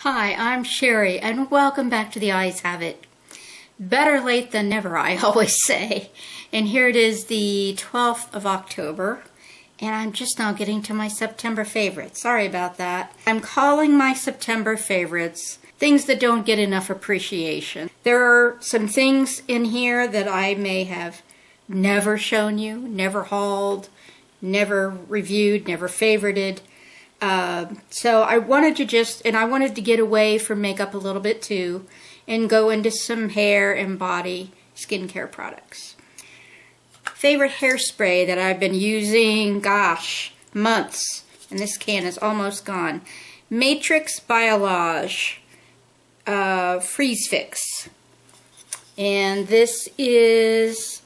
Hi, I'm Sherry, and welcome back to The Eyes Have It. Better late than never, I always say. And here it is, the 12th of October, and I'm just now getting to my September favorites. Sorry about that. I'm calling my September favorites things that don't get enough appreciation. There are some things in here that I may have never shown you, never hauled, never reviewed, never favorited. So I wanted to get away from makeup a little bit too and go into some hair and body skincare products. Favorite hairspray that I've been using, gosh, months, and this can is almost gone. Matrix Biolage Freeze Fix. And this is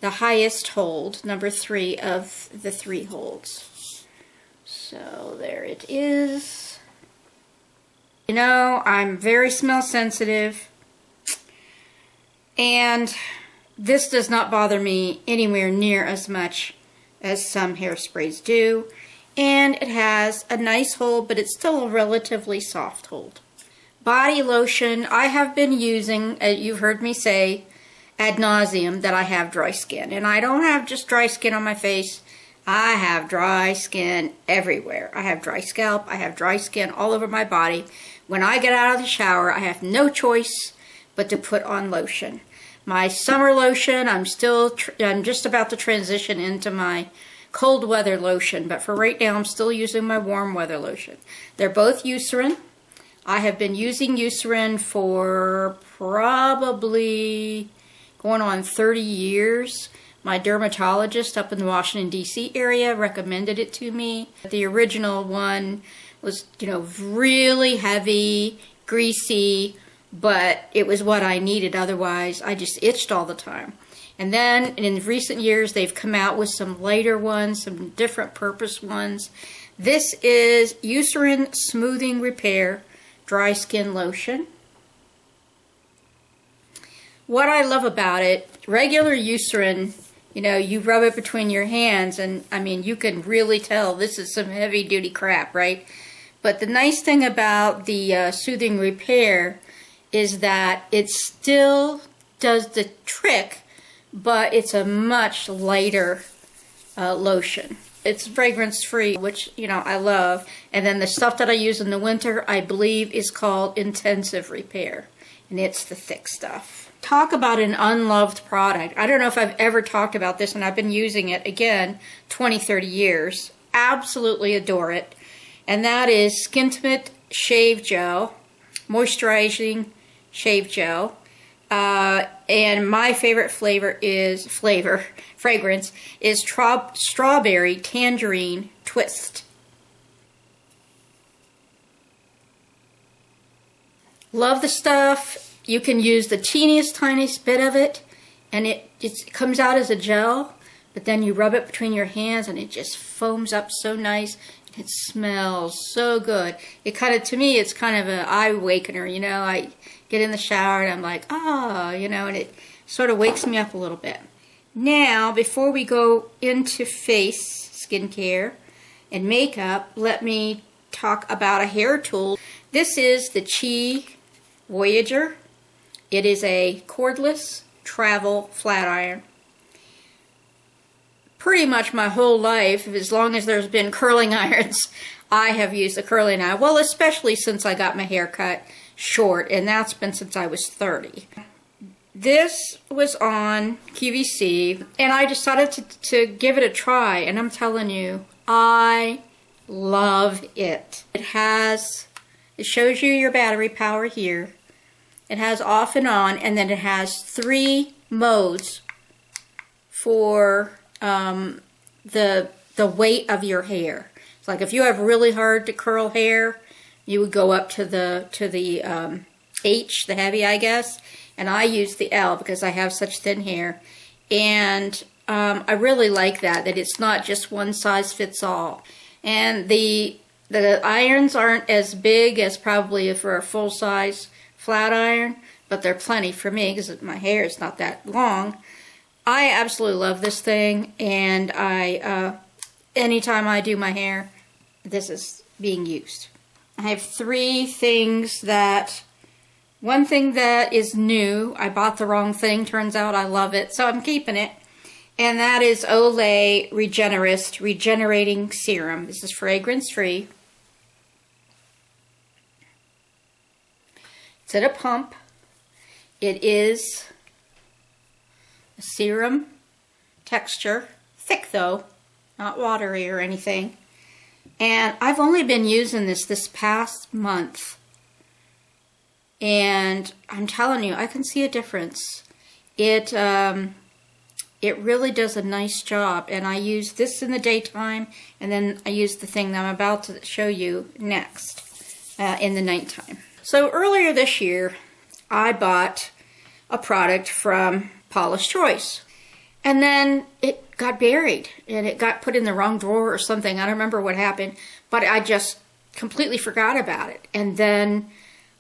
the highest hold, number 3 of the 3 holds. So there it is. You know, I'm very smell sensitive, and this does not bother me anywhere near as much as some hairsprays do. And it has a nice hold, but it's still a relatively soft hold. Body lotion, I have been using, you've heard me say ad nauseum that I have dry skin. And I don't have just dry skin on my face. I have dry skin everywhere. I have dry scalp. I have dry skin all over my body. When I get out of the shower, I have no choice but to put on lotion. My summer lotion, I'm just about to transition into my cold weather lotion, but for right now, I'm still using my warm weather lotion. They're both Eucerin. I have been using Eucerin for probably going on 30 years. My dermatologist up in the Washington, D.C. area recommended it to me. The original one was, really heavy, greasy, but it was what I needed. Otherwise, I just itched all the time. And then in recent years, they've come out with some lighter ones, some different purpose ones. This is Eucerin Smoothing Repair Dry Skin Lotion. What I love about it, regular Eucerin, you rub it between your hands, and I mean, you can really tell this is some heavy duty crap, right? But the nice thing about the Soothing Repair is that it still does the trick, but it's a much lighter lotion. It's fragrance free, which, I love. And then the stuff that I use in the winter, I believe, is called Intensive Repair, and it's the thick stuff. Talk about an unloved product. I don't know if I've ever talked about this, and I've been using it, again, 20, 30 years. Absolutely adore it. And that is Skintimate Shave Gel, Moisturizing Shave Gel. And my favorite fragrance is Strawberry Tangerine Twist. Love the stuff. You can use the tiniest bit of it, and it comes out as a gel, but then you rub it between your hands and it just foams up so nice. It smells so good. To me, it's kind of an eye awakener, I get in the shower and I'm like, and it sort of wakes me up a little bit. Now, before we go into face skincare and makeup, let me talk about a hair tool. This is the Chi Voyager. It is a cordless travel flat iron. Pretty much my whole life, as long as there's been curling irons, I have used a curling iron. Well, especially since I got my hair cut short, and that's been since I was 30. This was on QVC, and I decided to give it a try, and I'm telling you, I love it. It shows you your battery power here. It has off and on, and then it has 3 modes for the weight of your hair. It's like if you have really hard to curl hair, you would go up to the H, the heavy, I guess. And I use the L because I have such thin hair. And I really like that it's not just one size fits all. And the irons aren't as big as probably for a full size flat iron, but they're plenty for me because my hair is not that long. I absolutely love this thing, and anytime I do my hair, this is being used. I have three things that, one thing that is new, I bought the wrong thing, turns out I love it, so I'm keeping it. And that is Olay Regenerist Regenerating Serum. This is fragrance-free. It's at a pump. It is a serum texture, thick though, not watery or anything. And I've only been using this past month. And I'm telling you, I can see a difference. It really does a nice job. And I use this in the daytime, and then I use the thing that I'm about to show you next in the nighttime. So earlier this year, I bought a product from Paula's Choice. And then it got buried, and it got put in the wrong drawer or something. I don't remember what happened, but I just completely forgot about it. And then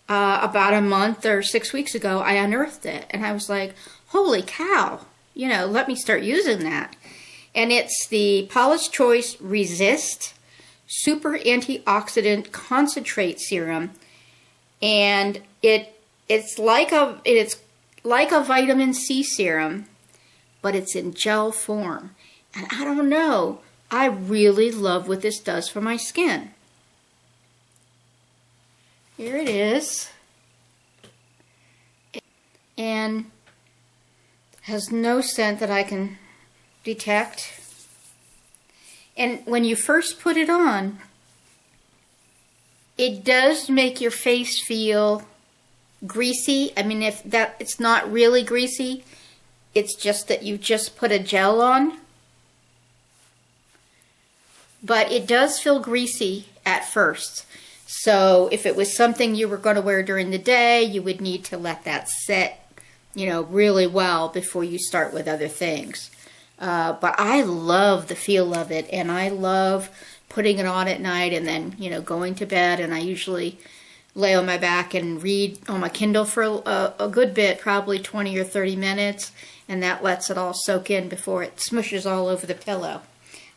about a month or 6 weeks ago, I unearthed it. And I was like, holy cow, you know, let me start using that. And it's the Paula's Choice Resist Super Antioxidant Concentrate Serum. And it's like a vitamin C serum, but it's in gel form. And I don't know, I really love what this does for my skin. Here it is. And has no scent that I can detect. And when you first put it on, it does make your face feel greasy. I mean, if that, it's not really greasy, it's just that you just put a gel on. But it does feel greasy at first. So if it was something you were going to wear during the day, you would need to let that set, you know, really well before you start with other things. But I love the feel of it, and I love putting it on at night and then, you know, going to bed. And I usually lay on my back and read on my Kindle for a good bit, probably 20 or 30 minutes, and that lets it all soak in before it smushes all over the pillow.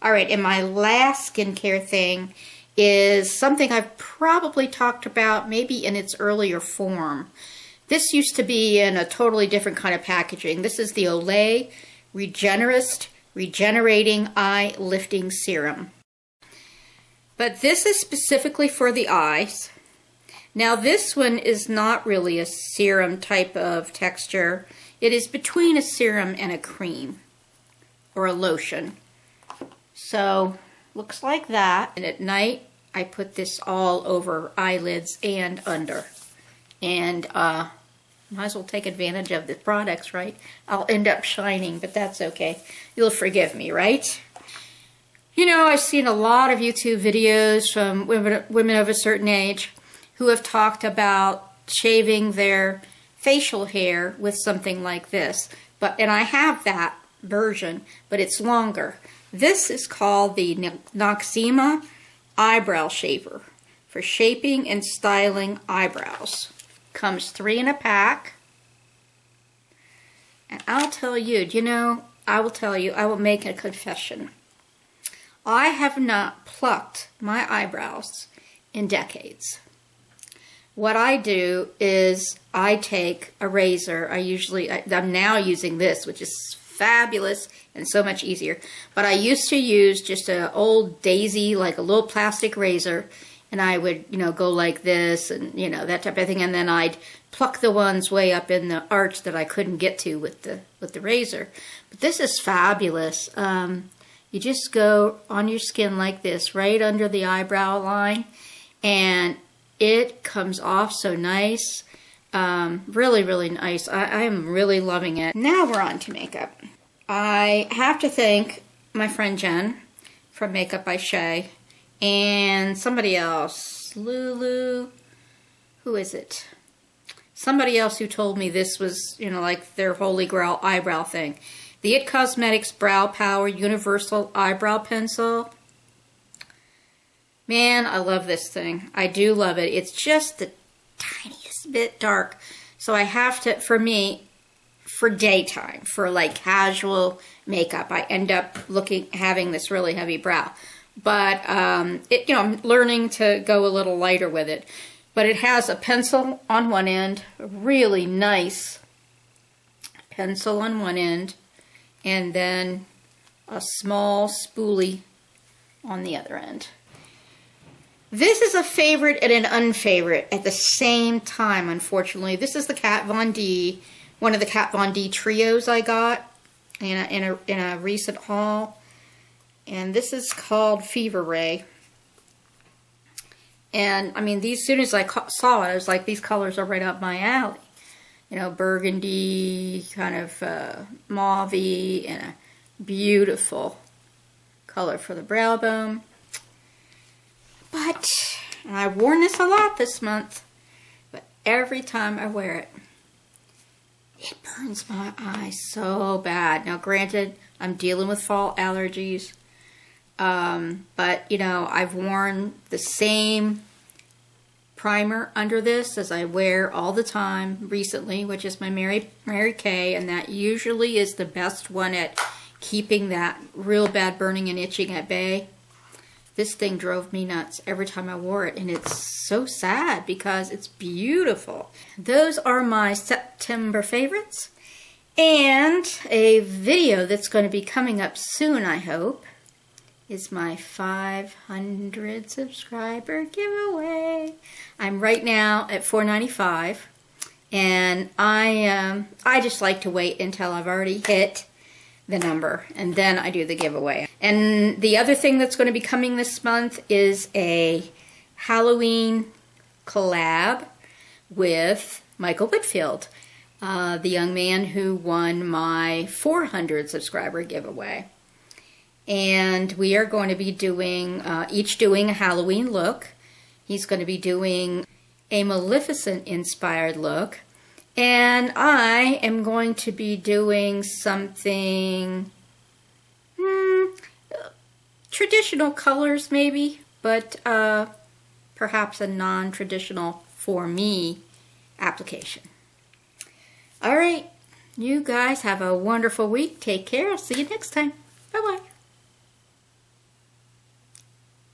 All right, and my last skincare thing is something I've probably talked about maybe in its earlier form. This used to be in a totally different kind of packaging. This is the Olay Regenerist Regenerating Eye Lifting Serum. But this is specifically for the eyes. Now this one is not really a serum type of texture. It is between a serum and a cream or a lotion. So looks like that. And at night I put this all over eyelids and under. And might as well take advantage of the products, right? I'll end up shining, but that's okay. You'll forgive me, right? You know, I've seen a lot of YouTube videos from women of a certain age who have talked about shaving their facial hair with something like this. And I have that version, but it's longer. This is called the Noxzema Eyebrow Shaver for shaping and styling eyebrows. Comes 3 in a pack. And I'll tell you, you know, I will make a confession. I have not plucked my eyebrows in decades. What I do is I take a razor. I'm now using this, which is fabulous and so much easier. But I used to use just an old daisy, like a little plastic razor, and I would, you know, go like this and, you know, that type of thing. And then I'd pluck the ones way up in the arch that I couldn't get to with the razor. But this is fabulous. You just go on your skin like this, right under the eyebrow line, and it comes off so nice. Really, really nice. I am really loving it. Now we're on to makeup. I have to thank my friend Jen from Makeup by Shay and somebody else, Lulu, who is it? Somebody else who told me this was, you know, like their holy grail eyebrow thing. The IT Cosmetics Brow Power Universal Eyebrow Pencil. Man, I love this thing. I do love it. It's just the tiniest bit dark. So I have to, for me, for daytime, for like casual makeup, I end up having this really heavy brow. but I'm learning to go a little lighter with it. But it has a pencil on one end, a really nice pencil on one end, and then a small spoolie on the other end. This is a favorite and an unfavorite at the same time, unfortunately. This is the Kat Von D, one of the Kat Von D trios I got in a recent haul. And this is called Fever Ray. And, I mean, as soon as I saw it, I was like, these colors are right up my alley. You know, burgundy, kind of mauve-y, and a beautiful color for the brow bone. But, and I've worn this a lot this month, but every time I wear it, it burns my eyes so bad. Now, granted, I'm dealing with fall allergies. But, you know, I've worn the same primer under this as I wear all the time recently, which is my Mary Kay, and that usually is the best one at keeping that real bad burning and itching at bay. This thing drove me nuts every time I wore it, and it's so sad because it's beautiful. Those are my September favorites, and a video that's going to be coming up soon, I hope, is my 500 subscriber giveaway. I'm right now at 495, and I just like to wait until I've already hit the number, and then I do the giveaway. And the other thing that's going to be coming this month is a Halloween collab with Michael Whitfield, the young man who won my 400 subscriber giveaway. And we are going to be doing, each doing a Halloween look. He's going to be doing a Maleficent inspired look. And I am going to be doing something, traditional colors maybe, but perhaps a non-traditional for me application. All right, you guys have a wonderful week. Take care. I'll see you next time. Bye-bye.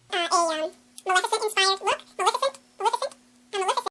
A Maleficent inspired look, Maleficent